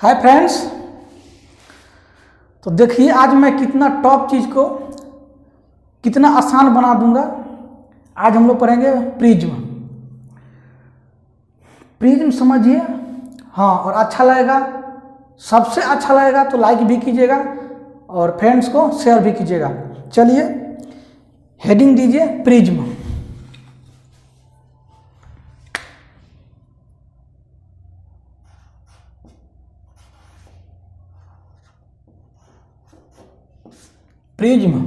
Hi friends. तो देखिए आज मैं कितना टॉप चीज़ को कितना आसान बना दूंगा। आज हम लोग पढ़ेंगे प्रिज्म। प्रिज्म समझिए, हाँ, और अच्छा लगेगा, सबसे अच्छा लगेगा तो लाइक भी कीजिएगा और फ्रेंड्स को शेयर भी कीजिएगा। चलिए हेडिंग दीजिए प्रिज्म। प्रिज्म,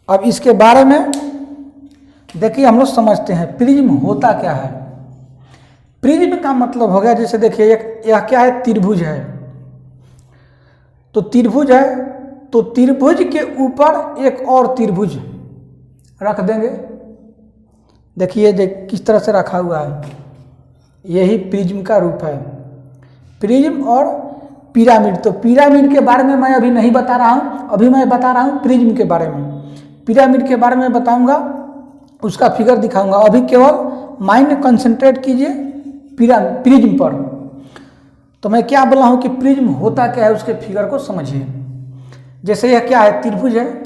अब इसके बारे में देखिए हम लोग समझते हैं प्रिज्म होता क्या है। प्रिज्म का मतलब हो गया, जैसे देखिए यह क्या है, त्रिभुज है। तो त्रिभुज है तो त्रिभुज के ऊपर एक और त्रिभुज रख देंगे। देखिए किस तरह से रखा हुआ है, यही प्रिज्म का रूप है। प्रिज्म और पिरामिड, तो पिरामिड के बारे में मैं अभी नहीं बता रहा हूँ, अभी मैं बता रहा हूँ प्रिज्म के बारे में। पिरामिड के बारे में बताऊंगा, उसका फिगर दिखाऊंगा। अभी केवल माइंड कंसंट्रेट कीजिए प्रिज्म पर। तो मैं क्या बोला हूँ कि प्रिज्म होता क्या है, उसके फिगर को समझिए। जैसे यह क्या है, त्रिभुज है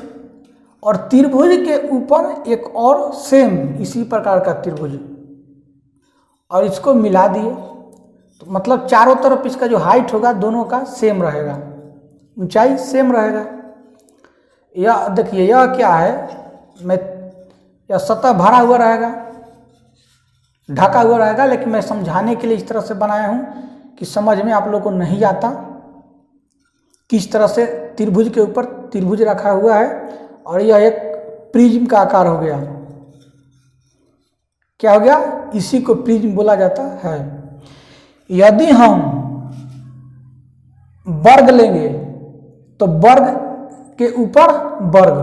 और त्रिभुज के ऊपर एक और सेम इसी प्रकार का त्रिभुज, और इसको मिला दिए तो मतलब चारों तरफ इसका जो हाइट होगा दोनों का सेम रहेगा, ऊंचाई सेम रहेगा। यह देखिए यह क्या है, यह सतह भरा हुआ रहेगा, ढका हुआ रहेगा, लेकिन मैं समझाने के लिए इस तरह से बनाया हूँ कि समझ में आप लोगों को नहीं आता किस तरह से त्रिभुज के ऊपर त्रिभुज रखा हुआ है। और यह एक प्रिज्म का आकार हो गया। क्या हो गया, इसी को प्रिज्म बोला जाता है। यदि हम वर्ग लेंगे तो वर्ग के ऊपर वर्ग,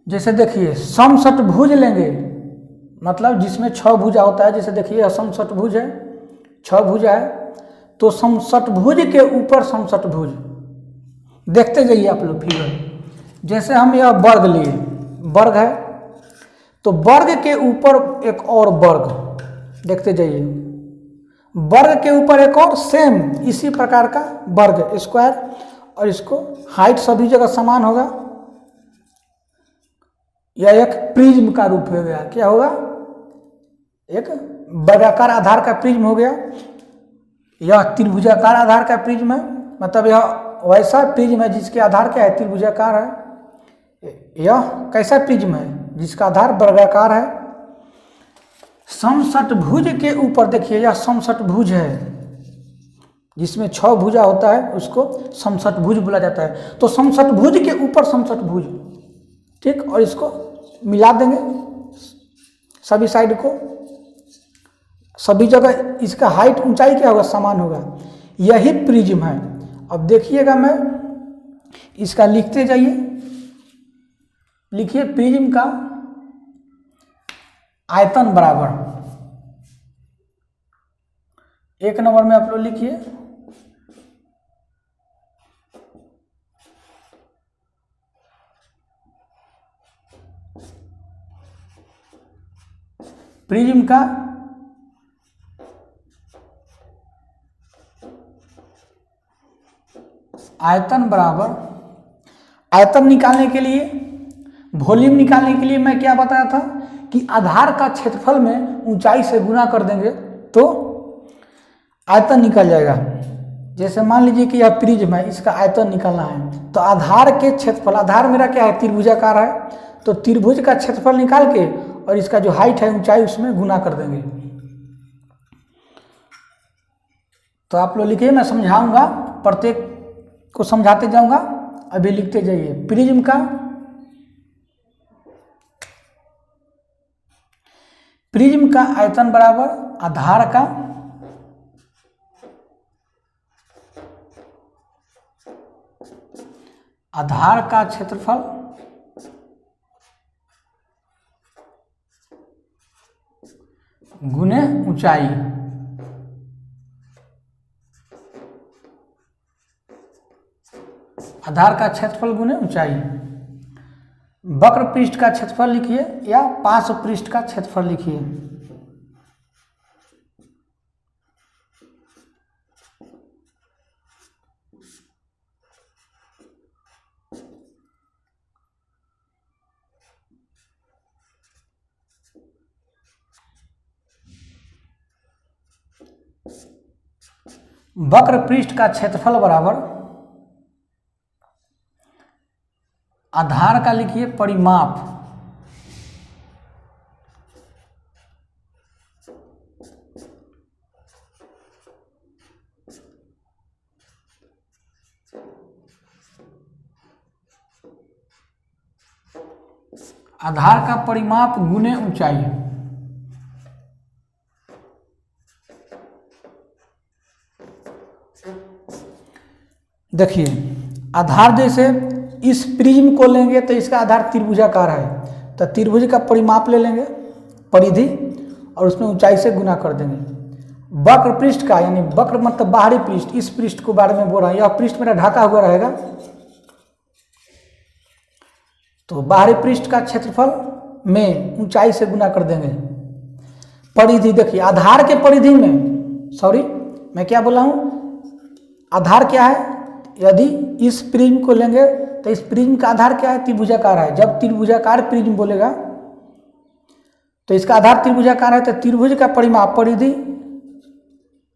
जैसे देखिए समषटभुज लेंगे, मतलब जिसमें 6 भुजा होता है। जैसे देखिए समषटभुज है, 6 भुजा है, तो समषटभुज के ऊपर समषटभुज। देखते जाइए आप लोग फिगर। जैसे हम यह वर्ग लिए, वर्ग है तो वर्ग के ऊपर एक और वर्ग, देखते जाइए, वर्ग के ऊपर एक और सेम इसी प्रकार का वर्ग स्क्वायर, और इसको हाइट सभी जगह समान होगा। यह एक प्रिज्म का रूप हो गया। क्या होगा, एक वर्गाकार आधार का प्रिज्म हो गया। यह त्रिभुजाकार आधार का प्रिज्म है, मतलब यह वैसा प्रिज्म है जिसके आधार क्या है, त्रिभुजाकार है। यह कैसा प्रिज्म है, जिसका आधार वर्गाकार है। समषटभुज के ऊपर देखिए, यह समषटभुज है जिसमें 6 भुजा होता है, उसको समषटभुज बोला जाता है। तो समषटभुज के ऊपर समषटभुज, ठीक, और इसको मिला देंगे सभी साइड को, सभी जगह इसका हाइट ऊंचाई क्या होगा, समान होगा। यही प्रिज्म है। अब देखिएगा, मैं इसका लिखते जाइए, लिखिए प्रिज्म का आयतन बराबर, 1 नंबर में आप लोग लिखिए प्रिज्म का आयतन बराबर, आयतन निकालने के लिए, वॉल्यूम निकालने के लिए मैं क्या बताया था कि आधार का क्षेत्रफल में ऊंचाई से गुना कर देंगे तो आयतन निकल जाएगा। जैसे मान लीजिए कि यह प्रिज्म है, इसका आयतन निकालना है, तो आधार के क्षेत्रफल, आधार मेरा क्या है, त्रिभुजाकार है, तो त्रिभुज का क्षेत्रफल निकाल के और इसका जो हाइट है, ऊंचाई, उसमें गुना कर देंगे। तो आप लोग लिखिए, मैं समझाऊंगा, प्रत्येक को समझाते जाऊंगा, अभी लिखते जाइए। प्रिज्म का आयतन बराबर आधार का क्षेत्रफल गुने ऊंचाई। आधार का क्षेत्रफल गुने ऊंचाई। वक्र पृष्ठ का क्षेत्रफल लिखिए या पार्श्व पृष्ठ का क्षेत्रफल लिखिए। वक्र पृष्ठ का क्षेत्रफल बराबर आधार का लिखिए परिमाप आधार का परिमाप गुने ऊंचाई। देखिए आधार जैसे इस प्रिज्म को लेंगे तो इसका आधार त्रिभुजाकार है, तो त्रिभुज का परिमाप ले लेंगे परिधि और उसमें ऊंचाई से गुना कर देंगे। वक्र पृष्ठ का यानी वक्र मतलब बाहरी पृष्ठ, इस पृष्ठ को बारे में बोल रहा है, यह पृष्ठ मेरा ढका हुआ रहेगा, तो बाहरी पृष्ठ का क्षेत्रफल में ऊंचाई से गुना कर देंगे। परिधि देखिए आधार के परिधि में, सॉरी मैं क्या बोला हूं, आधार क्या है, यदि इस प्रिज्म को लेंगे तो इस प्रिज्म का आधार क्या है, त्रिभुजाकार है। जब त्रिभुजाकार प्रिज्म बोलेगा तो इसका आधार त्रिभुजाकार है, तो त्रिभुज का परिमाप परिधि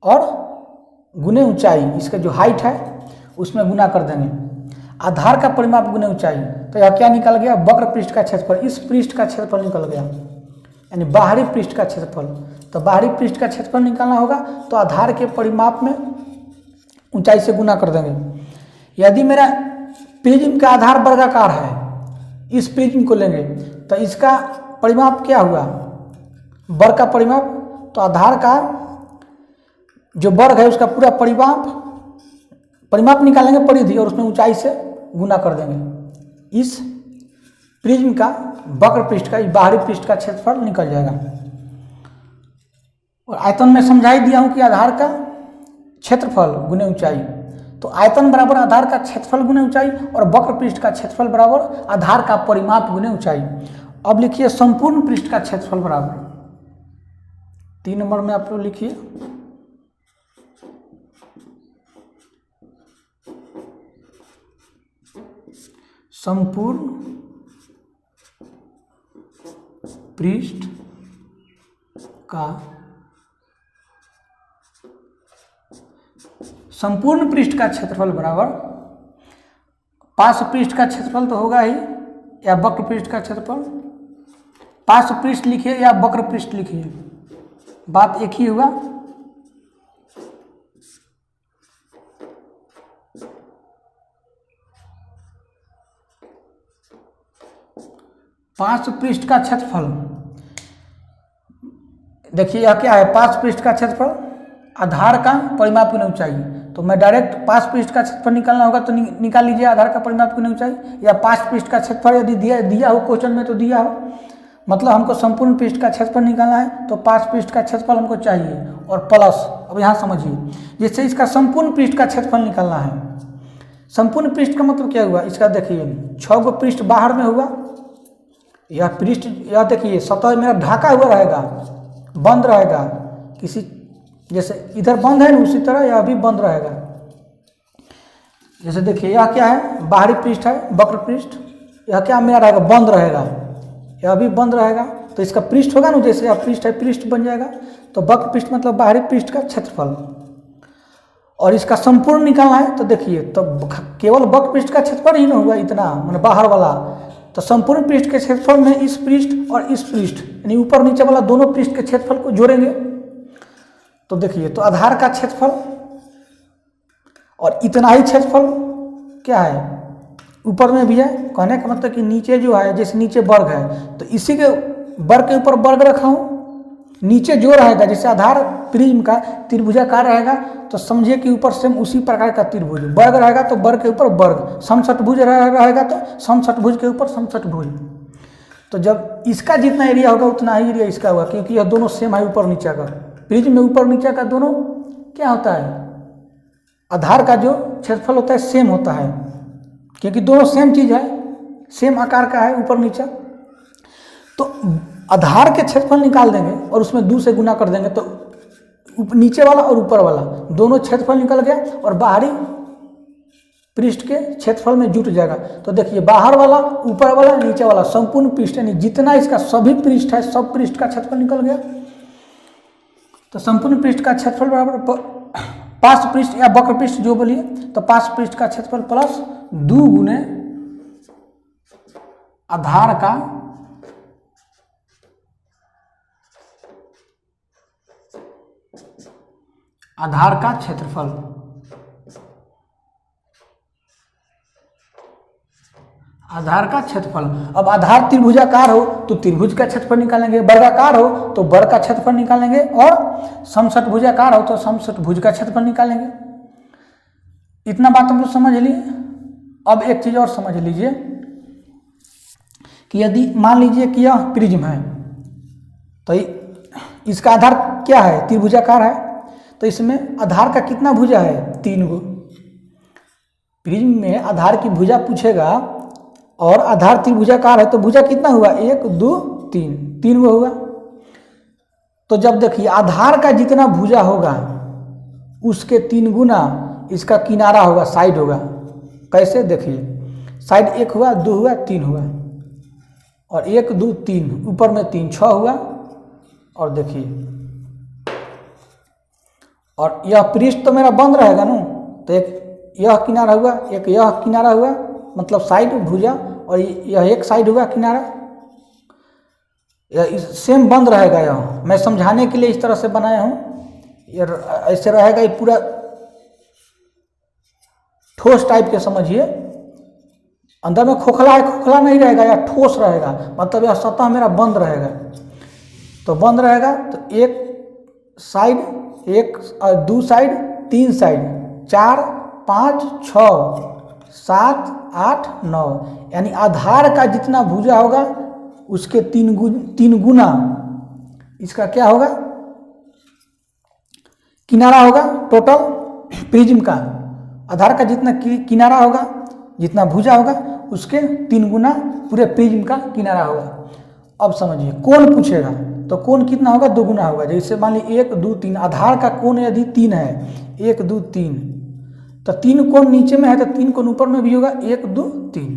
और गुने ऊंचाई, इसका जो हाइट है उसमें गुना कर देंगे। आधार का परिमाप गुने ऊंचाई, तो यह क्या निकल गया, वक्र पृष्ठ का क्षेत्रफल, इस पृष्ठ का क्षेत्रफल निकल गया यानी बाहरी पृष्ठ का क्षेत्रफल। तो बाहरी पृष्ठ का क्षेत्रफल निकालना होगा तो आधार के परिमाप में ऊंचाई से गुना कर देंगे। यदि मेरा प्रिज्म का आधार वर्गाकार है, इस प्रिज्म को लेंगे तो इसका परिमाप क्या हुआ, वर्ग का परिमाप, तो आधार का जो वर्ग है उसका पूरा परिमाप निकालेंगे परिधि और उसमें ऊंचाई से गुना कर देंगे। इस प्रिज्म का वक्र पृष्ठ का बाहरी पृष्ठ का क्षेत्रफल निकल जाएगा। और आयतन में समझा ही दिया हूं कि आधार का क्षेत्रफल गुने ऊंचाई, तो आयतन बराबर आधार का क्षेत्रफल गुने ऊंचाई और वक्र पृष्ठ का क्षेत्रफल बराबर आधार का परिमाप गुने ऊंचाई। अब लिखिए संपूर्ण पृष्ठ का क्षेत्रफल बराबर, 3 नंबर में आप लोग लिखिए संपूर्ण पृष्ठ का संपूर्ण पृष्ठ का क्षेत्रफल बराबर पार्श्व पृष्ठ का क्षेत्रफल तो होगा ही, या वक्र पृष्ठ का क्षेत्रफल, पार्श्व पृष्ठ लिखिए या वक्र पृष्ठ लिखिए, बात एक ही होगा। पार्श्व पृष्ठ का क्षेत्रफल, देखिए यह क्या है, पार्श्व पृष्ठ का क्षेत्रफल आधार का परिमाप गुने ऊंचाई, तो मैं डायरेक्ट पार्श्व पृष्ठ का क्षेत्रफल निकालना होगा तो निकाल लीजिए आधार का परिमाप गुने ऊंचाई, या पार्श्व पृष्ठ का क्षेत्रफल यदि दिया हो क्वेश्चन में तो दिया हो, मतलब हमको संपूर्ण पृष्ठ का क्षेत्रफल निकालना है तो पार्श्व पृष्ठ का क्षेत्रफल हमको चाहिए और प्लस, अब यहाँ समझिए, जिससे इसका संपूर्ण पृष्ठ का क्षेत्रफल निकालना है। संपूर्ण पृष्ठ का मतलब क्या हुआ, इसका देखिए 6 गो पृष्ठ बाहर में होगा, यह पृष्ठ यह देखिए सतह मेरा ढका हुआ रहेगा, बंद रहेगा, किसी जैसे इधर बंद है उसी तरह यह भी बंद रहेगा। जैसे देखिए यह क्या है, बाहरी पृष्ठ है वक्र पृष्ठ, यह क्या मेरा रहेगा, बंद रहेगा, यह भी बंद रहेगा, तो इसका पृष्ठ होगा ना, जैसे यह पृष्ठ है पृष्ठ बन जाएगा, तो वक्र पृष्ठ मतलब बाहरी पृष्ठ का क्षेत्रफल। और इसका संपूर्ण निकालना है तो देखिए, तो केवल वक्र पृष्ठ का क्षेत्रफल ही ना होगा इतना, मतलब बाहर वाला, तो संपूर्ण पृष्ठ के क्षेत्रफल में इस पृष्ठ और इस पृष्ठ यानी ऊपर नीचे वाला दोनों पृष्ठ के क्षेत्रफल को जोड़ेंगे, तो देखिए तो आधार का क्षेत्रफल और इतना ही क्षेत्रफल क्या है ऊपर में भी है, कहने का मतलब कि नीचे जो है, जैसे नीचे वर्ग है तो इसी के वर्ग के ऊपर वर्ग रखा हूँ, नीचे जो रहेगा जैसे आधार प्रिज्म का त्रिभुजाकार रहेगा तो समझिए कि ऊपर सेम उसी प्रकार का त्रिभुज, वर्ग रहेगा तो वर्ग के ऊपर वर्ग, समषटभुज रहेगा तो समषटभुज के ऊपर समषटभुज। तो जब इसका जितना एरिया होगा उतना ही एरिया इसका होगा, क्योंकि यह दोनों सेम है ऊपर नीचे का, प्रिज्म में ऊपर नीचे का दोनों क्या होता है, आधार का जो क्षेत्रफल होता है सेम होता है, क्योंकि दोनों सेम चीज है, सेम आकार का है ऊपर नीचे। तो आधार के क्षेत्रफल निकाल देंगे और उसमें 2 से गुना कर देंगे, तो नीचे वाला और ऊपर वाला दोनों क्षेत्रफल निकल गया और बाहरी पृष्ठ के क्षेत्रफल में जुट जाएगा। तो देखिए बाहर वाला, ऊपर वाला, नीचे वाला, संपूर्ण पृष्ठ यानी जितना इसका सभी पृष्ठ है सब पृष्ठ का क्षेत्रफल निकल गया। तो संपूर्ण पृष्ठ का क्षेत्रफल बराबर पार्श्व पृष्ठ या वक्र पृष्ठ जो बोलिए, तो पार्श्व पृष्ठ का क्षेत्रफल प्लस 2 गुने आधार का क्षेत्रफल। आधार का क्षेत्रफल। अब आधार त्रिभुजाकार हो तो त्रिभुज का क्षेत्रफल निकालेंगे, वर्गाकार हो तो वर्ग का क्षेत्रफल निकालेंगे, और समषटभुजाकार हो तो समषटभुज का क्षेत्रफल निकालेंगे। इतना बात हम लोग समझ लिए। अब एक चीज और समझ लीजिए कि यदि मान लीजिए कि यह प्रिज्म है, तो इसका आधार क्या है? त्रिभुजाकार है, तो इसमें आधार का कितना भुजा है? 3 गो। प्रिज्म में आधार की भुजा पूछेगा और आधार त्रिभुजाकार है तो भुजा कितना हुआ? 1 2 3, 3 गो होगा। तो जब देखिए आधार का जितना भुजा होगा उसके 3 गुना इसका किनारा होगा, साइड होगा। कैसे? देखिए साइड 1 हुआ, 2 हुआ, 3 हुआ, और 1 2 3, ऊपर में 3 6 हुआ। और देखिए, और यह पृष्ठ तो मेरा बंद रहेगा ना, तो एक यह किनारा हुआ, एक यह किनारा हुआ, मतलब साइड भुजा, और यह एक साइड हुआ किनारा, यह सेम बंद रहेगा। यह मैं समझाने के लिए इस तरह से बनाया हूँ। ये ऐसे रहेगा, ये पूरा ठोस टाइप के समझिए। अंदर में खोखला है, खोखला नहीं रहेगा, या ठोस रहेगा, मतलब यह सतह मेरा बंद रहेगा। तो बंद रहेगा तो एक साइड, एक 2 साइड, 3 साइड, 4 5 6 7 8 9, यानी आधार का जितना भुजा होगा उसके 3 गुना इसका क्या होगा? किनारा होगा। टोटल प्रिज्म का आधार का जितना किनारा होगा, जितना भुजा होगा, उसके 3 गुना पूरे प्रिज्म का किनारा होगा। अब समझिए कोण पूछेगा तो कोण कितना होगा? 2 गुना होगा। जैसे मान लीजिए 1 2 3, आधार का कोण यदि 3 है, 1 2 3, तो 3 कोण नीचे में है तो 3 कोण ऊपर में भी होगा, 1 2 3।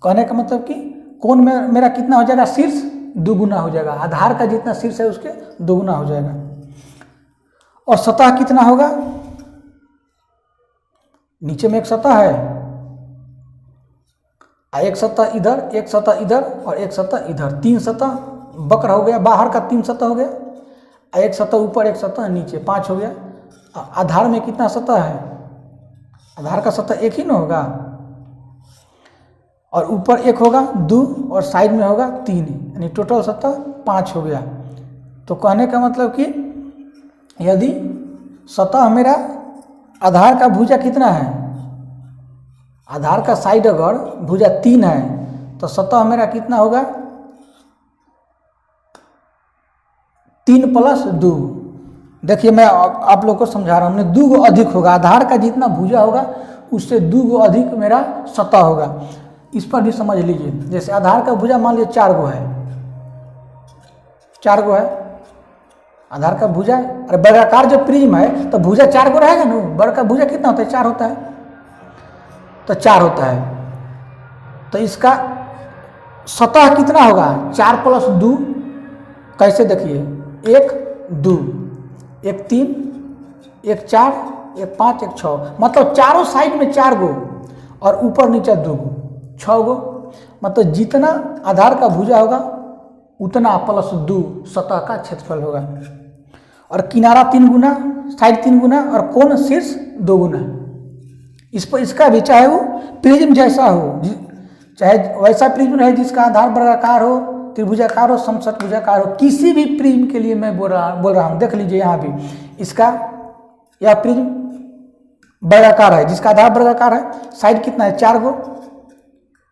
कहने का मतलब कि कोण में मेरा कितना हो जाएगा? शीर्ष 2 गुना हो जाएगा। आधार का जितना शीर्ष है उसके 2 गुना हो जाएगा। और सतह कितना होगा? नीचे में एक सतह है, एक सतह इधर, एक सतह इधर, और एक सतह इधर, 3 सतह वक्र हो गया। बाहर का 3 सतह हो गया, एक सतह ऊपर, एक सतह नीचे, 5 हो गया। आधार में कितना सतह है? आधार का सतह एक ही ना होगा, और ऊपर 1 होगा, 2, और साइड में होगा 3, यानी टोटल सतह 5 हो गया। तो कहने का मतलब कि यदि सतह मेरा आधार का भुजा कितना है? आधार का साइड अगर भुजा 3 है तो सतह मेरा कितना होगा? 3 + 2। देखिए मैं आप लोग को समझा रहा हूँ, हमने 2 गो अधिक होगा। आधार का जितना भुजा होगा उससे 2 गो अधिक मेरा सतह होगा। इस पर भी समझ लीजिए। जैसे आधार का भुजा मान लीजिए 4 गो है, 4 गो है आधार का भुजा। अरे वर्गाकार जो प्रिज्म है तो भुजा 4 गो रहेगा ना। वर्ग का भुजा कितना होता है? 4 होता है, तो 4 होता है। तो इसका सतह कितना होगा? 4 + 2। कैसे? देखिए 1 2, 1 3, 1 4, 1 5, 1 6, मतलब चारों साइड में 4 गो, और ऊपर नीचे 2 गो, 6 गो। मतलब जितना आधार का भुजा होगा उतना +2 सतह का क्षेत्रफल होगा। और किनारा 3 गुना, साइड 3 गुना, और कोण शीर्ष 2 गुना। इस पर इसका भी चाहे वो प्रिज्म जैसा हो, चाहे वैसा प्रिज्म रहे जिसका आधार वर्गाकार हो, त्रिभुजाकार हो, समषटभुजाकार हो, किसी भी प्रिज्म के लिए मैं बोल रहा हूँ। देख लीजिए यहाँ भी इसका, यह प्रिज्म वर्गाकार है, जिसका आधार वर्गाकार है। साइड कितना है? 4 गो।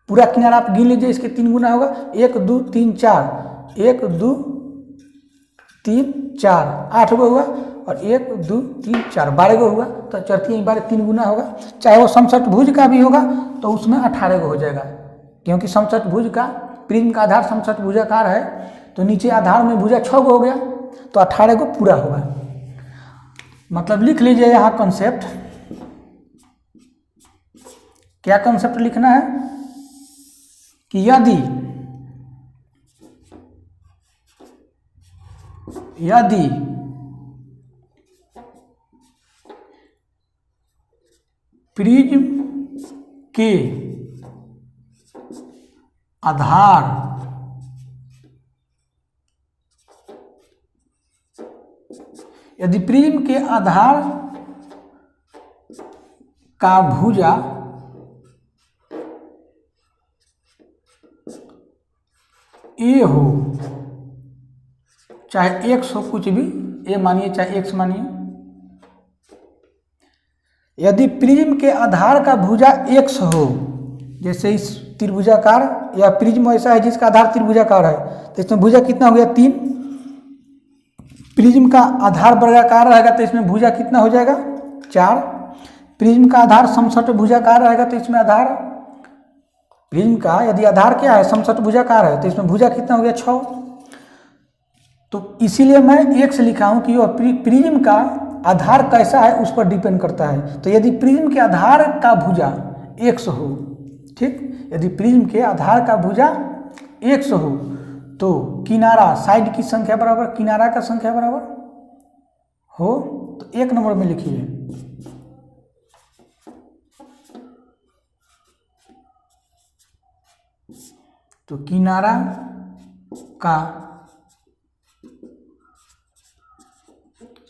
पूरा किनारा आप गिन लीजिए, इसके 3 गुना होगा। 1 2 3 4, 1 2 3 4, 8 गो हुआ, और 1 2 3 4, 12 गो हुआ। तो 4 12 3 गुना होगा। चाहे वो समषटभुज का भी होगा तो उसमें 18 गो हो जाएगा, क्योंकि समषटभुज का प्रिज्म का आधार समषटभुजाकार है, तो नीचे आधार में भुजा 6 गो हो गया, तो 18 गो पूरा होगा। मतलब लिख लीजिए यहाँ कॉन्सेप्ट। क्या कॉन्सेप्ट लिखना है? कि यदि प्रिज्म के आधार यदि प्रिज्म के आधार का भुजा ए हो, चाहे एक्स हो, कुछ भी ए मानिए चाहे एक्स मानिए, यदि प्रिज्म के आधार का भुजा एक्स हो, जैसे इस त्रिभुजाकार या प्रिज्म ऐसा है जिसका आधार त्रिभुजाकार है, तो इसमें भुजा कितना हो गया 3। प्रिज्म का आधार वर्गाकार रहेगा तो इसमें भुजा कितना हो जाएगा 4। प्रिज्म का आधार समसठ भुजाकार रहेगा तो इसमें आधार, प्रिज्म का यदि आधार क्या है समसठ भुजाकार है तो इसमें भुजा कितना हो गया 6। तो इसीलिए मैं एक्स लिखा हूं कि वह प्रिज्म का आधार कैसा है उस पर डिपेंड करता है। तो यदि प्रिज्म के आधार का भुजा एक्स हो, ठीक, यदि प्रिज्म के आधार का भुजा एक्स हो तो किनारा साइड की संख्या बराबर किनारा का संख्या बराबर हो, तो 1 नंबर में लिखिए तो किनारा का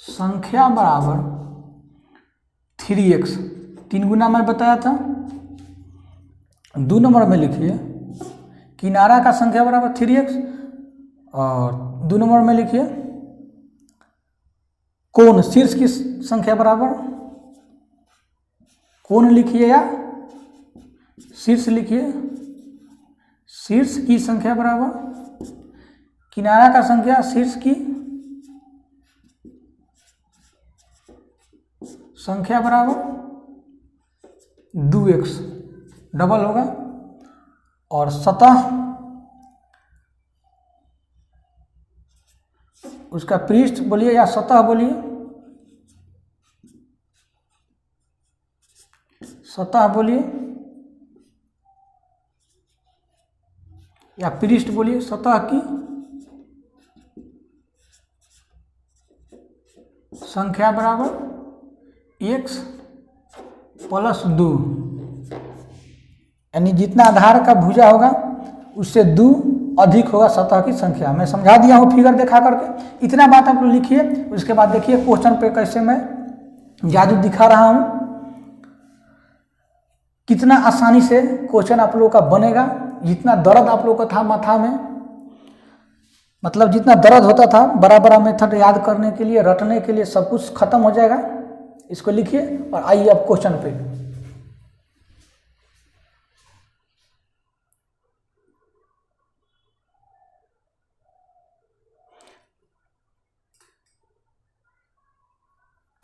संख्या बराबर 3x, 3 गुना मैं बताया था। 2 नंबर में लिखिए किनारा का संख्या बराबर 3x और 2 नंबर में लिखिए कोण शीर्ष की संख्या बराबर, कोण लिखिए या शीर्ष लिखिए, शीर्ष की संख्या बराबर किनारा का संख्या शीर्ष की संख्या बराबर 2x डबल होगा, और सतह उसका पृष्ठ बोलिए या सतह बोलिए, सतह बोलिए या पृष्ठ बोलिए, सतह की संख्या बराबर x प्लस 2, यानी जितना आधार का भुजा होगा उससे 2 अधिक होगा सतह की संख्या। मैं समझा दिया हूँ फिगर दिखा करके, इतना बात आप लोग लिखिए। उसके बाद देखिए क्वेश्चन पे कैसे मैं जादू दिखा रहा हूँ, कितना आसानी से क्वेश्चन आप लोगों का बनेगा। जितना दर्द आप लोगों का था माथा में, मतलब जितना दर्द होता था बड़ा बड़ा मेथड याद करने के लिए, रटने के लिए, सब कुछ खत्म हो जाएगा। इसको लिखिए और आइए अब क्वेश्चन पे।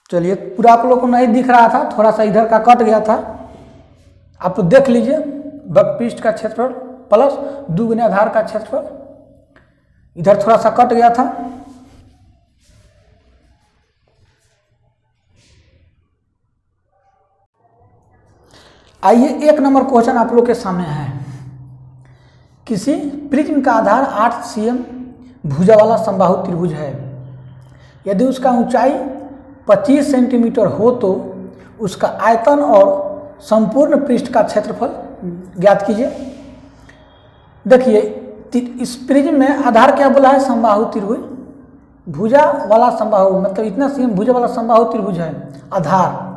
चलिए, पूरा आप लोग को नहीं दिख रहा था, थोड़ा सा इधर का कट गया था, आप लोग देख लीजिए। वक्र का क्षेत्रफल प्लस 2 गुना आधार का क्षेत्रफल, इधर थोड़ा सा कट गया था। आइए 1 नंबर क्वेश्चन आप लोग के सामने है। किसी प्रिज्म का आधार 8 cm भुजा वाला समबाहु त्रिभुज है। यदि उसका ऊंचाई 25 सेंटीमीटर हो तो उसका आयतन और संपूर्ण पृष्ठ का क्षेत्रफल ज्ञात कीजिए। देखिए इस प्रिज्म में आधार क्या बोला है, समबाहु त्रिभुज, भुजा वाला समबाहु, मतलब इतना cm भुजा वाला समबाहु त्रिभुज है आधार।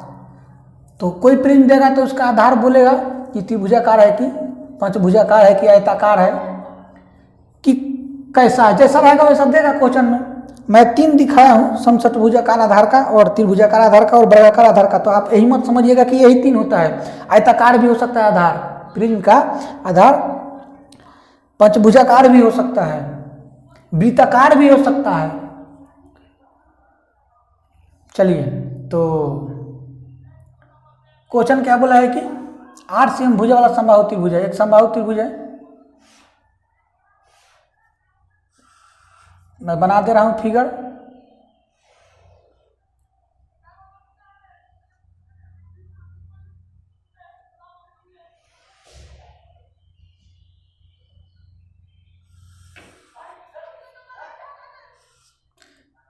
तो कोई प्रिज्म देगा तो उसका आधार बोलेगा कि त्रिभुजाकार है कि पंचभुजाकार है कि आयताकार है कि कैसा है, जैसा रहेगा वैसा देगा क्वेश्चन में। मैं 3 दिखाया हूँ, समसठ भुजाकार आधार का और त्रिभुजाकार आधार का और वर्गाकार आधार का। तो आप यही मत समझिएगा कि यही 3 होता है, आयताकार भी हो सकता है आधार, प्रिज्म का आधार पंचभुजाकार भी हो सकता है, वृत्ताकार भी हो सकता है। चलिए, तो क्वेश्चन क्या बोला है कि 8 cm भुजा वाला समबाहु त्रिभुज है, एक समबाहु त्रिभुज है। मैं बना दे रहा हूं फिगर।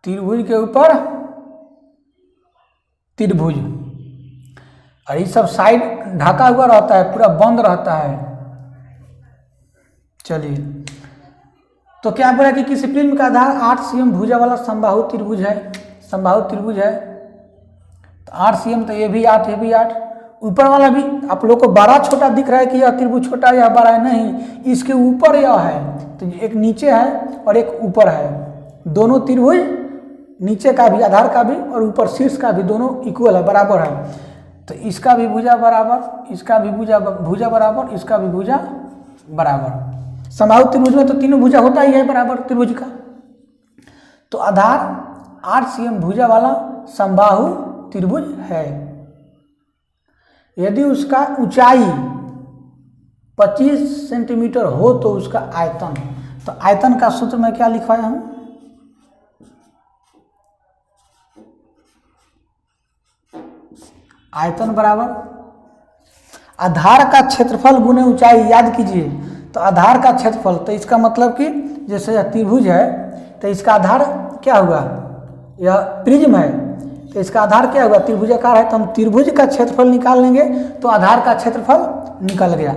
त्रिभुज के ऊपर त्रिभुज, और ये सब साइड ढका हुआ रहता है, पूरा बंद रहता है। चलिए, तो क्या बोला कि किसी प्रिज्म का आधार 8 cm भुजा वाला समबाहु त्रिभुज है। समबाहु त्रिभुज है तो 8 cm, तो ये भी 8, ये भी 8। ऊपर वाला भी आप लोग को बड़ा छोटा दिख रहा है कि यह त्रिभुज छोटा या बड़ा है, नहीं, इसके ऊपर यह है, तो एक नीचे है और एक ऊपर है। दोनों त्रिभुज, नीचे का भी, आधार का भी और ऊपर शीर्ष का भी, दोनों इक्वल है, बराबर है। तो इसका भी भुजा बराबर, इसका भी भुजा बराबर, इसका भी भुजा बराबर। समबाहु त्रिभुज में तो तीनों भुजा होता ही है बराबर त्रिभुज का। तो आधार 8 cm भुजा वाला समबाहु त्रिभुज है। यदि उसका ऊंचाई 25 सेंटीमीटर हो तो उसका आयतन, तो आयतन का सूत्र मैं क्या लिखवाया हूं, आयतन बराबर आधार का क्षेत्रफल गुने ऊंचाई। याद कीजिए, तो आधार का क्षेत्रफल, तो इसका मतलब कि जैसे यह त्रिभुज है तो इसका आधार क्या हुआ, यह प्रिज्म है तो इसका आधार क्या हुआ, त्रिभुजाकार है, तो हम त्रिभुज का क्षेत्रफल निकाल लेंगे तो आधार का क्षेत्रफल निकल गया।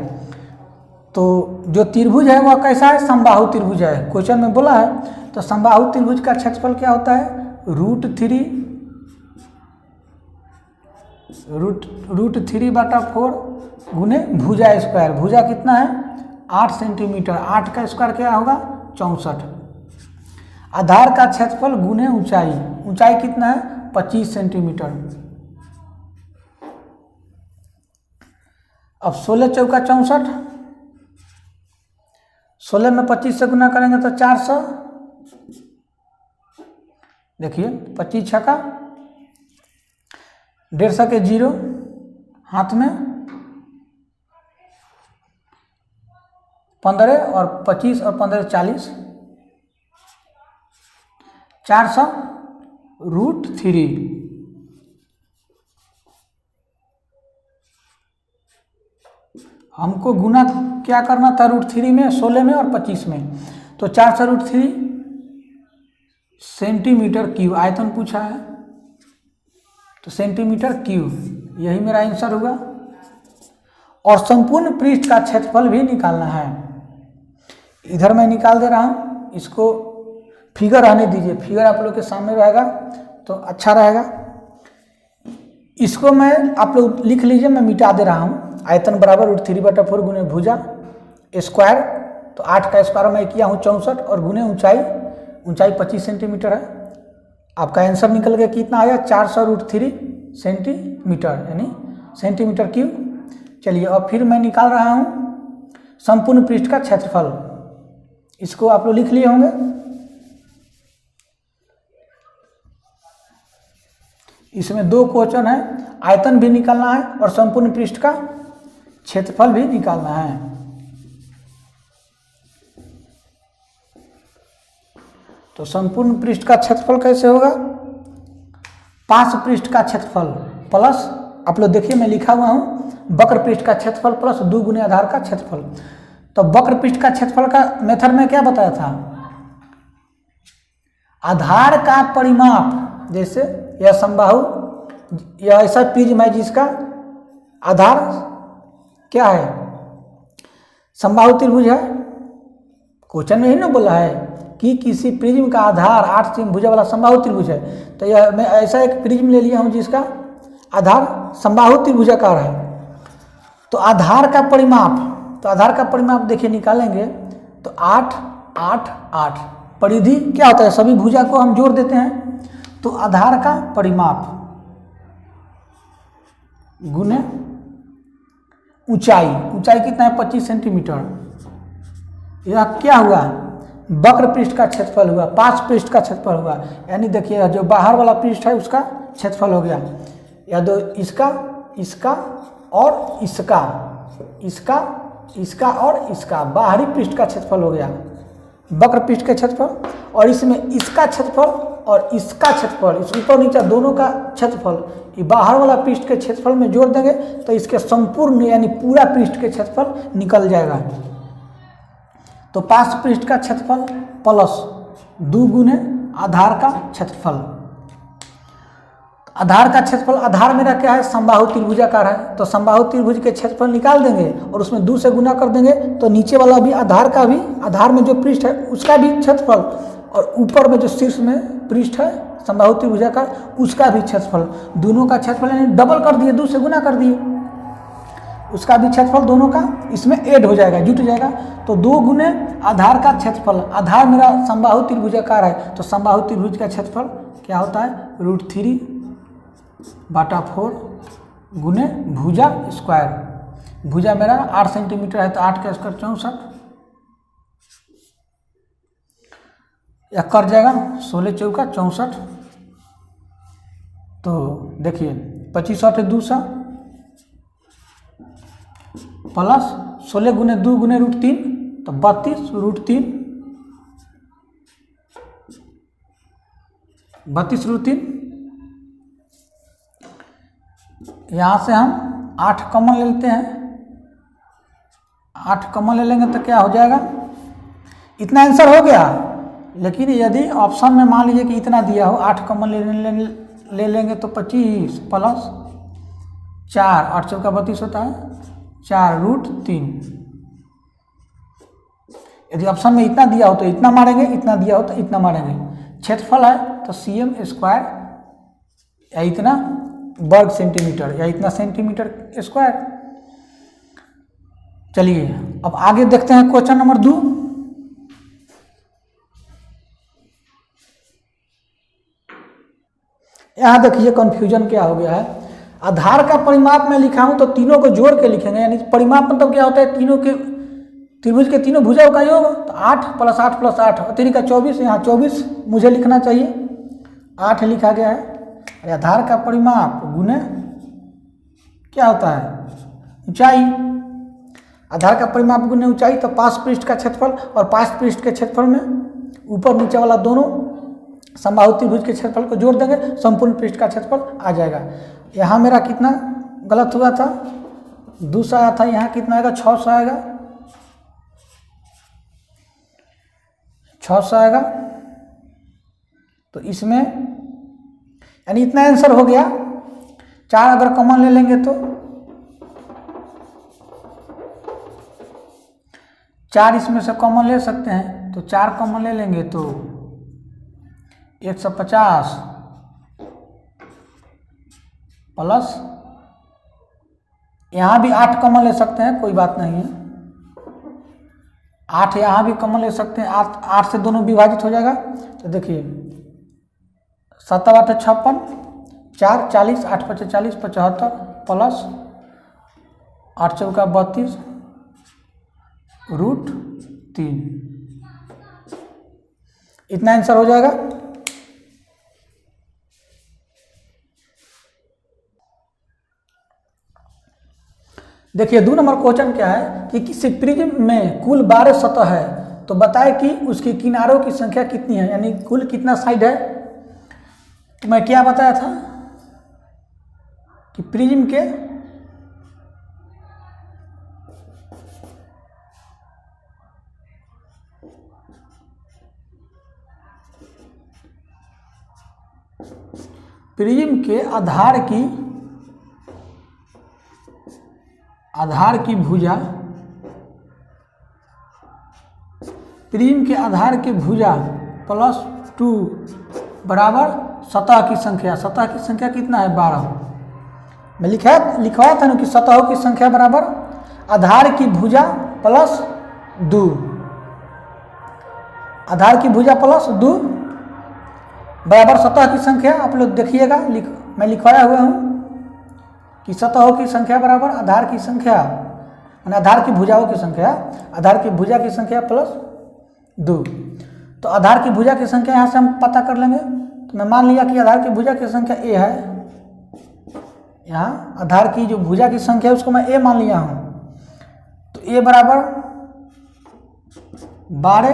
तो जो त्रिभुज है वह कैसा है, समबाहु त्रिभुज है, क्वेश्चन में बोला है। तो समबाहु त्रिभुज का क्षेत्रफल क्या होता है, √3/4 गुने भुजा स्क्वायर। भुजा कितना है, 8 सेंटीमीटर, 8 का स्क्वायर क्या होगा, 64। आधार का क्षेत्रफल गुने ऊंचाई, ऊंचाई कितना है, 25 सेंटीमीटर। अब 16 चौका 64, 16 में 25 से गुना करेंगे तो 400। देखिए 25 छक्का 150 के 0 हाथ में, 15 और 25 और 15 40, 400√3। हमको गुना क्या करना था, √3 में, 16 में और 25 में, तो 400√3 सेंटीमीटर क्यूब आयतन पूछा है, तो सेंटीमीटर क्यूब यही मेरा आंसर होगा। और संपूर्ण पृष्ठ का क्षेत्रफल भी निकालना है। इधर मैं निकाल दे रहा हूँ, इसको फिगर आने दीजिए, फिगर आप लोग के सामने रहेगा तो अच्छा रहेगा। इसको मैं, आप लोग लिख लीजिए, मैं मिटा दे रहा हूँ। आयतन बराबर √3/4 गुने भुजा स्क्वायर, तो 8 का स्क्वायर मैं किया हूँ 64 और गुने ऊंचाई, ऊंचाई 25 सेंटीमीटर है। आपका आंसर निकल गया कितना आया, 400√3 सेंटीमीटर, यानी सेंटीमीटर क्यूब। चलिए अब फिर मैं निकाल रहा हूँ संपूर्ण पृष्ठ का क्षेत्रफल। इसको आप लोग लिख लिए होंगे। इसमें 2 क्वेश्चन है, आयतन भी निकालना है और संपूर्ण पृष्ठ का क्षेत्रफल भी निकालना है। तो संपूर्ण पृष्ठ का क्षेत्रफल कैसे होगा, पार्श्व पृष्ठ का क्षेत्रफल प्लस, आप लोग देखिए मैं लिखा हुआ हूं, वक्र पृष्ठ का क्षेत्रफल प्लस 2 गुने आधार का क्षेत्रफल। तो वक्र पृष्ठ का क्षेत्रफल का मेथड में क्या बताया था, आधार का परिमाप, जैसे यह समबाहु, यह ऐसा प्रिज्म है जिसका आधार क्या है, समबाहु त्रिभुज है। क्वेश्चन में ही ना बोला है कि किसी प्रिज्म का आधार 8 cm भुजा वाला समबाहु त्रिभुज है। तो यह मैं ऐसा एक प्रिज्म ले लिया हूं जिसका आधार समबाहु त्रिभुजाकार है। तो आधार का परिमाप, तो आधार का परिमाप देखिए निकालेंगे तो 8 8 8, परिधि क्या होता है, सभी भुजा को हम जोड़ देते हैं। तो आधार का परिमाप गुने ऊंचाई, ऊंचाई कितना है, 25 सेंटीमीटर। यह क्या हुआ, वक्र पृष्ठ का क्षेत्रफल हुआ, पार्श्व पृष्ठ का क्षेत्रफल हुआ, यानी देखिए जो बाहर वाला पृष्ठ है उसका क्षेत्रफल हो गया, या दो इसका, इसका और इसका, इसका, इसका और इसका, बाहरी पृष्ठ का क्षेत्रफल हो गया, वक्र पृष्ठ का क्षेत्रफल। और इसमें इसका क्षेत्रफल और इसका क्षेत्रफल, इस ऊपर नीचे दोनों का क्षेत्रफल, ये बाहर वाला पृष्ठ के क्षेत्रफल में जोड़ देंगे तो इसके संपूर्ण यानी पूरा पृष्ठ के क्षेत्रफल निकल जाएगा। तो पार्श्व पृष्ठ का क्षेत्रफल प्लस 2 गुने आधार का क्षेत्रफल। आधार का क्षेत्रफल, आधार मेरा क्या है, समबाहु त्रिभुजाकार है, तो समबाहु त्रिभुज के क्षेत्रफल निकाल देंगे और उसमें 2 से गुना कर देंगे, तो नीचे वाला भी आधार का भी, आधार में जो पृष्ठ है उसका भी क्षेत्रफल, और ऊपर में जो शीर्ष में पृष्ठ है समबाहु त्रिभुजाकार उसका भी क्षेत्रफल, दोनों का क्षेत्रफल यानी डबल कर दिए, 2 से गुना कर दिए, उसका भी क्षेत्रफल दोनों का इसमें ऐड हो जाएगा, जुट जाएगा। तो 2 गुने आधार का क्षेत्रफल, आधार मेरा समबाहु त्रिभुजाकार है, तो समबाहु त्रिभुज का क्षेत्रफल क्या होता है, √3/4 गुने भुजा स्क्वायर। भुजा मेरा 8 सेंटीमीटर है, तो 8 का स्क्वायर 64, या कर जाएगा 16 चौका 64। तो देखिए 25 8 200 प्लस 16 गुने 2 गुने √3, तो 32 √3, 32 √3। यहाँ से हम 8 कॉमन ले लेते हैं, 8 कॉमन ले लेंगे तो क्या हो जाएगा, इतना आंसर हो गया। लेकिन यदि ऑप्शन में मान लीजिए कि इतना दिया हो, 8 कॉमन ले लेंगे तो 25 प्लस 4, 8 चौका 32 होता है, 4 √3। यदि ऑप्शन में इतना दिया हो तो इतना मारेंगे, इतना दिया हो तो इतना मारेंगे। क्षेत्रफल है तो cm स्क्वायर या इतना वर्ग सेंटीमीटर या इतना सेंटीमीटर स्क्वायर। चलिए अब आगे देखते हैं क्वेश्चन नंबर 2। यहाँ देखिए कंफ्यूजन क्या हो गया है, आधार का परिमाप में लिखा हूं तो तीनों को जोड़ के लिखेंगे, यानी परिमाप मतलब क्या होता है, तीनों के त्रिभुज के तीनों भुजाओं का योग, तो 8 + 8 + 8 अतिरिक्त का 24, यहाँ 24 मुझे लिखना चाहिए, 8 लिखा गया है। और आधार का परिमाप गुने क्या होता है, ऊंचाई, आधार का परिमाप गुने ऊंचाई, तो 5 पृष्ठ का क्षेत्रफल, और 5 पृष्ठ के क्षेत्रफल में ऊपर नीचे वाला दोनों समबाहु त्रिभुज के क्षेत्रफल को जोड़ देंगे, संपूर्ण पृष्ठ का क्षेत्रफल आ जाएगा। यहाँ मेरा कितना गलत हुआ था, 200 आया था, यहाँ कितना आएगा, 600 आएगा, 600 आएगा। तो इसमें यानी इतना आंसर हो गया। 4 अगर कॉमन ले लेंगे तो 4 इसमें से कॉमन ले सकते हैं, तो 4 कॉमन ले लेंगे तो 150 प्लस, यहाँ भी 8 कॉमन ले सकते हैं, कोई बात नहीं है, 8 यहाँ भी कॉमन ले सकते हैं, 8 से दोनों विभाजित हो जाएगा। तो देखिए 7 8 56, 4 40, 8 5 40, 75 प्लस 8 चौका 32 √3, इतना आंसर हो जाएगा। देखिए 2 नंबर क्वेश्चन क्या है कि किसी प्रिज्म में कुल 12 सतह है, तो बताए कि उसके किनारों की संख्या कितनी है, यानी कुल कितना साइड है। तो मैं क्या बताया था कि प्रिज्म के आधार की भुजा, प्रिज्म के आधार की भुजा +2 बराबर सतह की संख्या, सतह की संख्या कितना है, 12। मैं लिखवाया था ना कि सतहों की संख्या बराबर आधार की भुजा +2, आधार की भुजा +2 बराबर सतह की संख्या। आप लोग देखिएगा, मैं लिखवाया हुआ हूँ कि सतहों की संख्या बराबर आधार की संख्या, यानी आधार की भुजाओं की संख्या, आधार की भुजा की संख्या +2। तो आधार की भुजा की संख्या यहाँ से हम पता कर लेंगे। तो मैं मान लिया कि आधार की भुजा की संख्या a है, यहाँ आधार की जो भुजा की संख्या है उसको मैं a मान लिया हूँ। तो a बराबर 12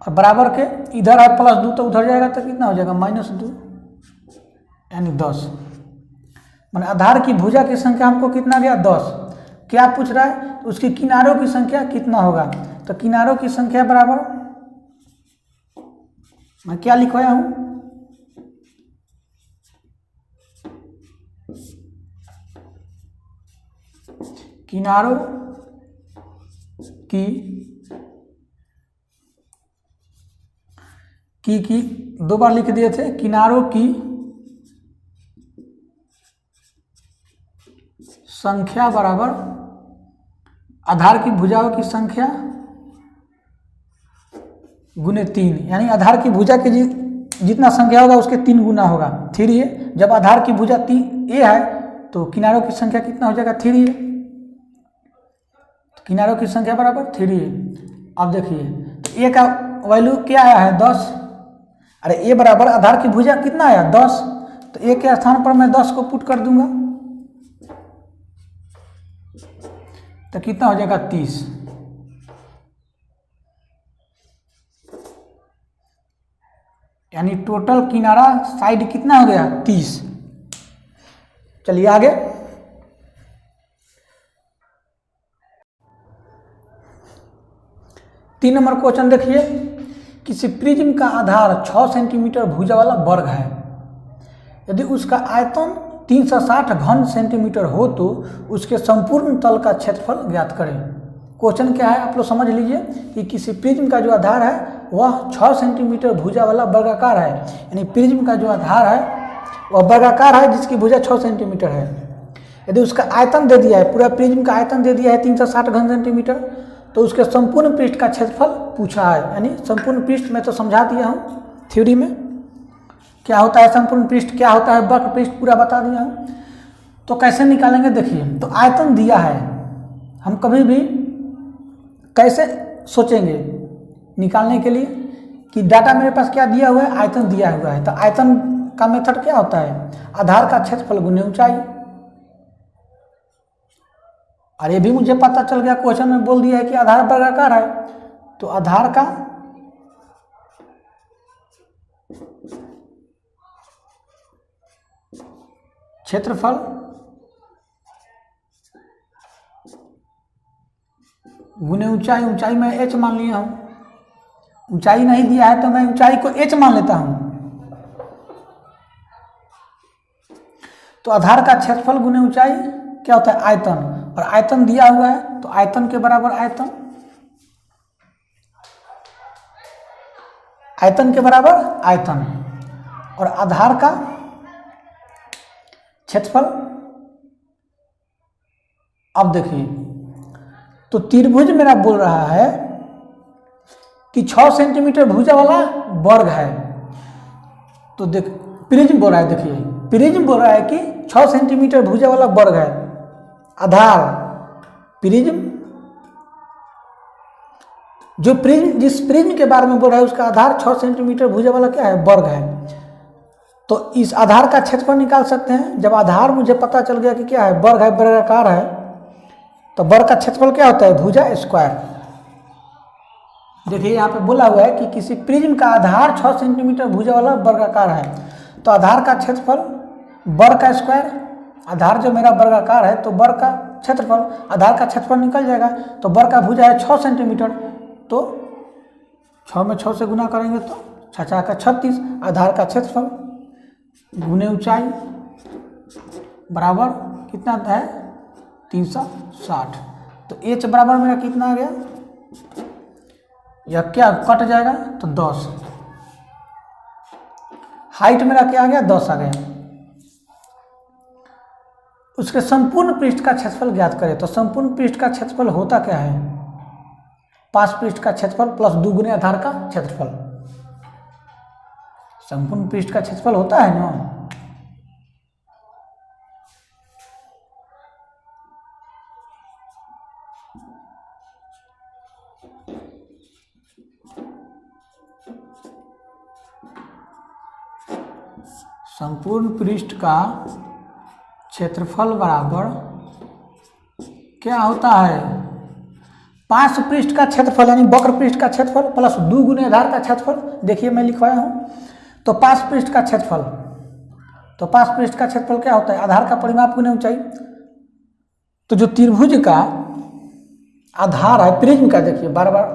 और बराबर के इधर है +2, तो उधर जाएगा तो कितना हो जाएगा, -2 यानी 10। मैंने आधार की भुजा की संख्या हमको कितना दिया, 10। क्या पूछ रहा है, तो उसकी किनारों की संख्या कितना होगा। तो किनारों की संख्या बराबर, मैं क्या लिखवाया हूँ, किनारों की 2 बार लिख दिए थे, किनारों की संख्या बराबर आधार की भुजाओं की संख्या गुने 3, यानी आधार की भुजा के जितना संख्या होगा उसके 3 गुना होगा। 3a, जब आधार की भुजा a है तो किनारों की संख्या कितना हो जाएगा 3a, तो किनारों की संख्या बराबर 3a। अब देखिए a का वैल्यू क्या आया है 10, अरे a बराबर आधार की भुजा कितना आया 10, तो a के स्थान पर मैं 10 को पुट कर दूंगा तो कितना हो जाएगा 30। यानी टोटल किनारा साइड कितना हो गया 30। चलिए आगे। तीन नंबर क्वेश्चन देखिए, किसी प्रिज्म का आधार 6 सेंटीमीटर भुजा वाला वर्ग है, यदि उसका आयतन 360 घन सेंटीमीटर हो तो उसके संपूर्ण तल का क्षेत्रफल ज्ञात करें। क्वेश्चन क्या है आप लोग समझ लीजिए कि किसी प्रिज्म का जो आधार है वह 6 सेंटीमीटर भुजा वाला वर्गाकार है, यानी प्रिज्म का जो आधार है वह वर्गाकार है जिसकी भुजा 6 सेंटीमीटर है। यदि उसका आयतन दे दिया है, पूरा प्रिज्म का आयतन दे दिया है 360 घन सेंटीमीटर, तो उसके संपूर्ण पृष्ठ का क्षेत्रफल पूछा है। यानी संपूर्ण पृष्ठ में तो समझा दिया हूँ थ्योरी में क्या होता है, संपूर्ण पृष्ठ क्या होता है, वक्र पृष्ठ पूरा बता दिया हूँ। तो कैसे निकालेंगे देखिए, तो आयतन दिया है, हम कभी भी कैसे सोचेंगे निकालने के लिए कि डाटा मेरे पास क्या दिया हुआ है, आयतन दिया हुआ है। तो आयतन का मेथड क्या होता है, आधार का क्षेत्रफल गुने ऊंचाई। और ये भी मुझे पता चल गया, क्वेश्चन में बोल दिया है कि आधार वर्गाकार है, तो आधार का क्षेत्रफल गुने ऊंचाई। ऊंचाई में h मान लिया हूं, ऊंचाई नहीं दिया है तो मैं ऊंचाई को h मान लेता हूं। तो आधार का क्षेत्रफल गुने ऊंचाई क्या होता है, आयतन, और आयतन दिया हुआ है तो आयतन के बराबर आयतन, आयतन के बराबर आयतन, और आधार का क्षेत्रफल। अब देखिए, तो त्रिभुज मेरा बोल रहा है कि 6 सेंटीमीटर भुजा वाला वर्ग है, तो देख प्रिज्म बोल रहा है, देखिए प्रिज्म बोल रहा है कि 6 सेंटीमीटर भुजा वाला वर्ग है। आधार प्रिज्म, जो प्रिज्म जिस प्रिज्म के बारे में बोल रहा है उसका आधार 6 सेंटीमीटर भुजा वाला क्या है, वर्ग है। तो इस आधार का क्षेत्रफल निकाल सकते हैं। जब आधार मुझे पता चल गया कि क्या है, वर्ग है, वर्गाकार है, तो वर्ग का क्षेत्रफल क्या होता है, भुजा स्क्वायर। देखिए यहाँ पे बोला हुआ है कि किसी प्रिज्म का आधार 6 सेंटीमीटर भुजा वाला वर्गाकार है, तो आधार का क्षेत्रफल वर्ग का स्क्वायर, आधार जो मेरा वर्गाकार है तो वर्ग का क्षेत्रफल, आधार का क्षेत्रफल निकल जाएगा। तो वर्ग का भुजा है 6 सेंटीमीटर, तो 6 में 6 से गुना करेंगे तो 6 का 36, आधार का क्षेत्रफल गुने ऊंचाई बराबर कितना है 360। तो h बराबर मेरा कितना आ गया, यह क्या कट जाएगा तो 10। हाइट मेरा क्या आ गया 10 आ गया। उसके संपूर्ण पृष्ठ का क्षेत्रफल ज्ञात करें, तो संपूर्ण पृष्ठ का क्षेत्रफल होता क्या है, 5 पृष्ठ का क्षेत्रफल प्लस 2 गुने आधार का क्षेत्रफल। संपूर्ण पृष्ठ का क्षेत्रफल होता है ना, संपूर्ण पृष्ठ का क्षेत्रफल बराबर क्या होता है, 5 पृष्ठ का क्षेत्रफल यानी वक्र पृष्ठ का क्षेत्रफल प्लस 2 गुने आधार का क्षेत्रफल। देखिए मैं लिखवाया हूं, तो 5 पृष्ठ का क्षेत्रफल, तो 5 पृष्ठ का क्षेत्रफल क्या होता है, आधार का परिमाप गुने ऊंचाई। तो जो त्रिभुज का आधार है प्रिज्म का, देखिए बार बार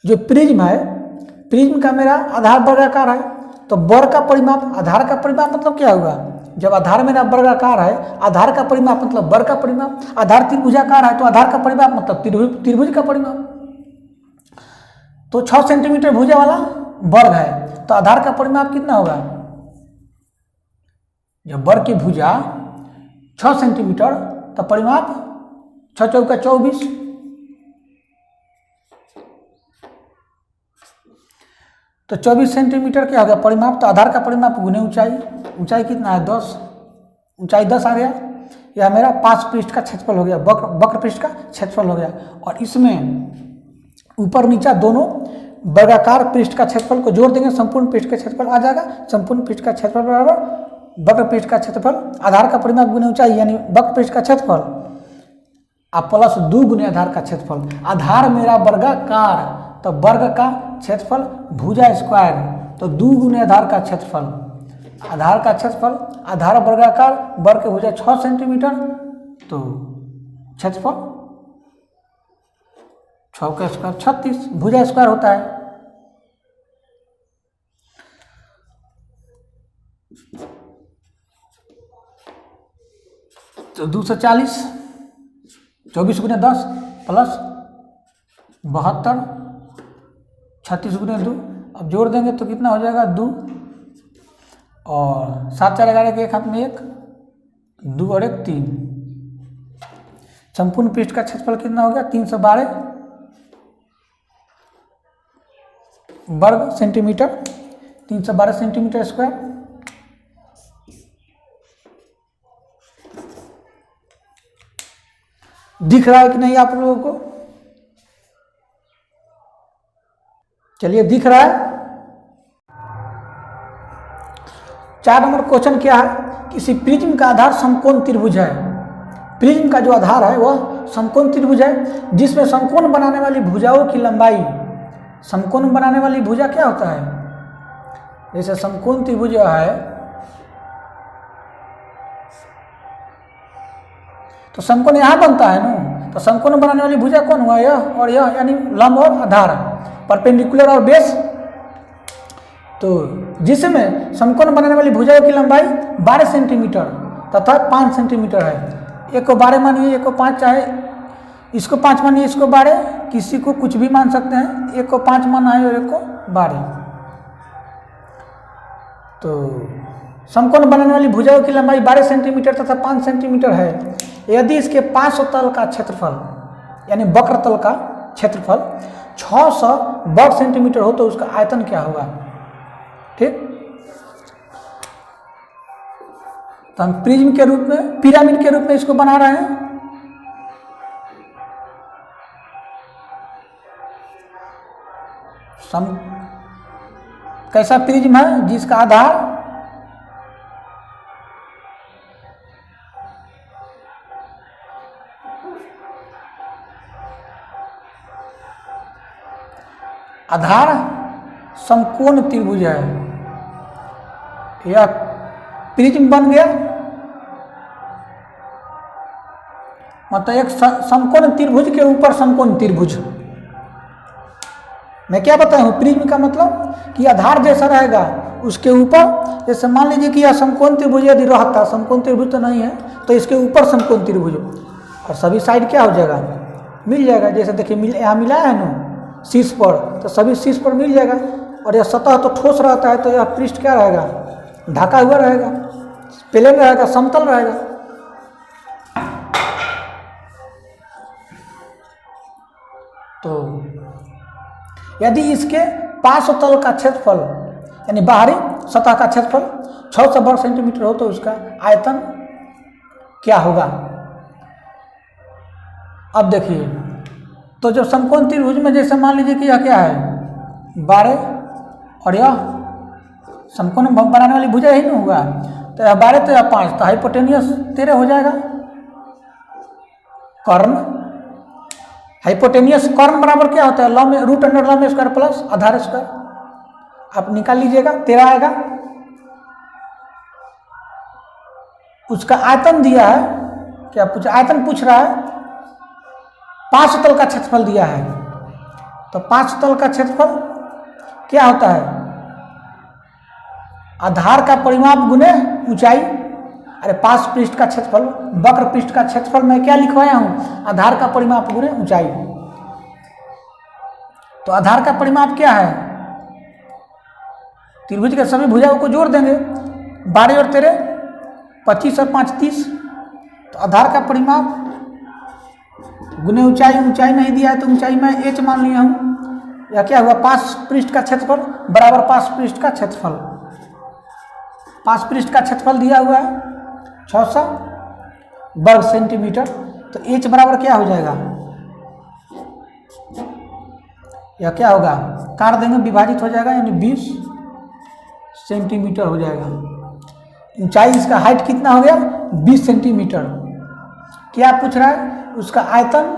जो प्रिज्म है, प्रिज्म का मेरा आधार वर्गाकार है, तो वर्ग का परिमाप, आधार का परिमाप मतलब क्या होगा जब आधार मेरा वर्गाकार है, आधार का परिमाप मतलब वर्ग का परिमाप, आधार त्रिभुजाकार है तो आधार का परिमाप मतलब त्रिभुज का परिमाप। तो 6 सेंटीमीटर भुजा वाला वर्ग है तो आधार का परिमाप कितना होगा? जब वर्ग की भुजा 6 सेंटीमीटर तो परिमाप 6 चौका 24, तो 24 सेंटीमीटर क्या हो गया परिमाप? तो आधार का परिमाप गुने ऊंचाई, ऊंचाई कितना है 10, ऊंचाई 10 आ गया। यह मेरा 5 पृष्ठ का क्षेत्रफल हो गया, वक्र पृष्ठ का क्षेत्रफल हो गया। और इसमें ऊपर नीचा दोनों वर्गाकार पृष्ठ का क्षेत्रफल को जोड़ देंगे, संपूर्ण पृष्ठ का क्षेत्रफल आ जाएगा। संपूर्ण पृष्ठ का क्षेत्रफल बराबर वक्र पृष्ठ का क्षेत्रफल, आधार का परिमाप गुने ऊंचाई यानी वक्र पृष्ठ का क्षेत्रफल अब प्लस 2 गुने आधार का क्षेत्रफल। आधार मेरा वर्गाकार तो वर्ग का क्षेत्रफल भुजा स्क्वायर तो 2 गुने आधार का क्षेत्रफल। आधार का क्षेत्रफल आधार वर्गाकार वर्ग के भुजा 6 सेंटीमीटर तो क्षेत्रफल 6 का स्क्वायर 36 भुजा स्क्वायर होता है। तो 240 24 गुने 10 प्लस 72 36 गुने 2, अब जोड़ देंगे तो कितना हो जाएगा 2 और 7 4 11 के एक हाथ में 1, 2 और 1 3। संपूर्ण पृष्ठ का क्षेत्रफल कितना हो गया 312 वर्ग सेंटीमीटर, 312 सेंटीमीटर स्क्वायर। दिख रहा है कि नहीं आप लोगों को? चलिए दिख रहा है। 4 नंबर क्वेश्चन क्या है? किसी प्रिज्म का आधार समकोण त्रिभुज है। प्रिज्म का जो आधार है वह समकोण त्रिभुज है जिसमें समकोण बनाने वाली भुजाओं की लंबाई, समकोण बनाने वाली भुजा क्या होता है? जैसे समकोण त्रिभुज है तो समकोण यहाँ बनता है ना, तो समकोण बनाने वाली भुजा कौन हुआ? यह और यह, यानी लंब और आधार, परपेंडिकुलर और बेस। तो जिसमें समकोण बनाने वाली भुजाओं की लंबाई 12 सेंटीमीटर तथा 5 सेंटीमीटर है। एक को 12 मानिए, एक को 5, चाहे इसको 5 मानिए, इसको 12, किसी को कुछ भी मान सकते हैं। एक को 5 माना है और एक को 12। तो समकोण बनाने वाली भुजाओं की लंबाई 12 सेंटीमीटर तथा 5 सेंटीमीटर है। यदि इसके 500 तल का क्षेत्रफल यानी वक्र तल का क्षेत्रफल 600 वर्ग सेंटीमीटर हो तो उसका आयतन क्या होगा? ठीक, तो हम प्रिज्म के रूप में, पिरामिड के रूप में इसको बना रहे हैं। कैसा प्रिज्म है? जिसका आधार आधार समकोण त्रिभुज है। यह प्रिज्म बन गया, मतलब एक समकोण त्रिभुज के ऊपर समकोण त्रिभुज। मैं क्या बताया हूँ? प्रिज्म का मतलब कि आधार जैसा रहेगा उसके ऊपर, जैसे मान लीजिए कि यह समकोण त्रिभुज यदि रहता, समकोण त्रिभुज तो नहीं है, तो इसके ऊपर समकोण त्रिभुज और सभी साइड क्या हो जाएगा? मिल जाएगा। जैसे देखिए यहाँ मिला है ना शीर्ष पर, तो सभी शीर्ष पर मिल जाएगा। और यह सतह तो ठोस रहता है तो यह पृष्ठ क्या रहेगा? ढका हुआ रहेगा, प्लेन रहेगा, समतल रहेगा। तो यदि इसके 500 तल का क्षेत्रफल यानी बाहरी सतह का क्षेत्रफल 600 वर्ग सेंटीमीटर हो तो उसका आयतन क्या होगा? अब देखिए, तो जब समकोण त्रिभुज में जैसे मान लीजिए कि यह क्या है 12 और यह समकोण बनाने वाली भुजा ही नहीं होगा, तो यह 12 तो यह 5, तो हाइपोटेनियस 13 हो जाएगा। कर्ण, हाइपोटेनियस कर्ण बराबर क्या होता है? लंब रूट अंडर लंब स्क्वायर प्लस आधार स्क्वायर। आप निकाल लीजिएगा, 13 आएगा। उसका आयतन दिया है, क्या पूछ आयतन पूछ रहा है? 500 तल का क्षेत्रफल दिया है, तो 500 तल का क्षेत्रफल क्या होता है? आधार का परिमाप गुने ऊंचाई, अरे पाश पृष्ठ का क्षेत्रफल, वक्र पृष्ठ का क्षेत्रफल मैं क्या लिखवाया हूँ, आधार का परिमाप गुणे ऊंचाई। तो आधार का परिमाप क्या है, त्रिभुज के सभी भुजाओं को जोड़ देंगे, 12 और 13 25 और 5 30। तो आधार का परिमाप गुने ऊंचाई, ऊंचाई नहीं दिया है तो ऊंचाई मैं h मान लिया हूँ। या क्या हुआ, पाश पृष्ठ का क्षेत्रफल बराबर पाश पृष्ठ का क्षेत्रफल। पाश पृष्ठ का क्षेत्रफल दिया हुआ है 600 वर्ग सेंटीमीटर। तो h बराबर क्या हो जाएगा, या क्या होगा, काट देंगे, विभाजित हो जाएगा, यानी 20 सेंटीमीटर हो जाएगा। ऊंचाई इसका हाइट कितना हो गया, 20 सेंटीमीटर। क्या पूछ रहा है, उसका आयतन,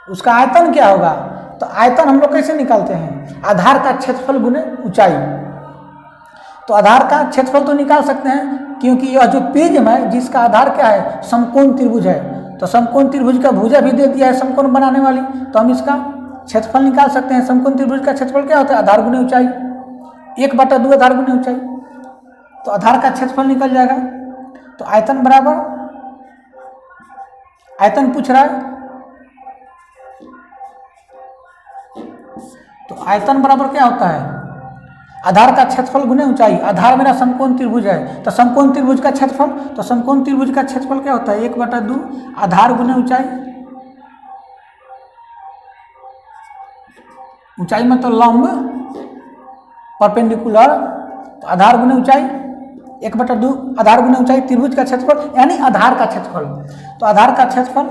उसका आयतन क्या होगा। तो आयतन हम लोग कैसे निकालते हैं, आधार का क्षेत्रफल गुने ऊंचाई। तो आधार का क्षेत्रफल तो निकाल सकते हैं, क्योंकि यह जो प्रिज्म है जिसका आधार क्या है, समकोण त्रिभुज है। तो समकोण त्रिभुज का भुजा भी दे दिया है समकोण बनाने वाली, तो हम इसका क्षेत्रफल निकाल सकते हैं। समकोण त्रिभुज का क्षेत्रफल क्या होता है, आधार गुने ऊंचाई, 1/2 आधार गुने ऊंचाई। तो आधार का क्षेत्रफल निकल जाएगा। तो आयतन बराबर, आयतन पूछ रहा है, तो आयतन बराबर क्या होता है, आधार का क्षेत्रफल गुने ऊंचाई। आधार मेरा समकोण त्रिभुज है, तो समकोण त्रिभुज का क्षेत्रफल, तो समकोण त्रिभुज का क्षेत्रफल क्या होता है, 1/2 आधार गुने ऊंचाई। ऊंचाई में तो लंब परपेंडिकुलर, तो आधार गुने ऊंचाई 1/2 आधार गुने ऊंचाई, त्रिभुज का क्षेत्रफल यानी आधार का क्षेत्रफल। तो आधार का क्षेत्रफल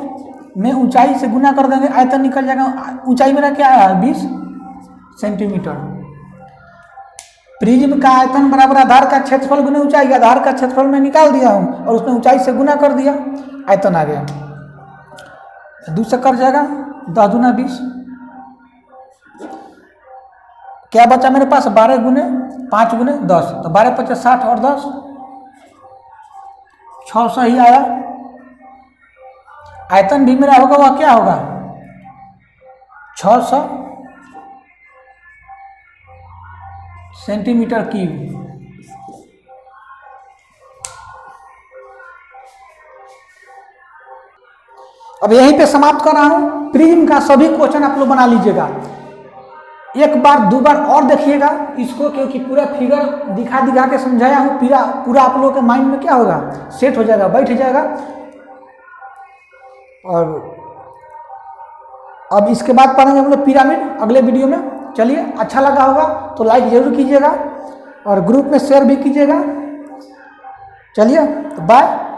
में ऊंचाई से गुना कर देंगे, आयतन निकल जाएगा। ऊंचाई मेरा क्या है, 20 सेंटीमीटर। प्रिज्म का आयतन बराबर आधार का क्षेत्रफल गुने ऊंचाई। आधार का क्षेत्रफल में निकाल दिया हूं और उसमें ऊंचाई से गुना कर दिया, आयतन आ गया। 2 से कट जाएगा, 10 दूना 20। क्या बचा मेरे पास, 12 गुने 5 गुने 10, तो 12 × 5 = 60 और 10 600 ही आया। आयतन भी मेरा होगा, वह क्या होगा, 600 सेंटीमीटर क्यूब। अब यहीं पे समाप्त कर रहा हूं। प्रिज्म का सभी क्वेश्चन आप लोग बना लीजिएगा, एक बार 2 बार और देखिएगा इसको, क्योंकि पूरा फिगर दिखा दिखा के समझाया हूँ। पूरा आप लोगों के माइंड में क्या होगा, सेट हो जाएगा, बैठ जाएगा। और अब इसके बाद पढ़ेंगे हम लोग पिरामिड अगले वीडियो में। चलिए, अच्छा लगा होगा तो लाइक जरूर कीजिएगा और ग्रुप में शेयर भी कीजिएगा। चलिए, तो बाय।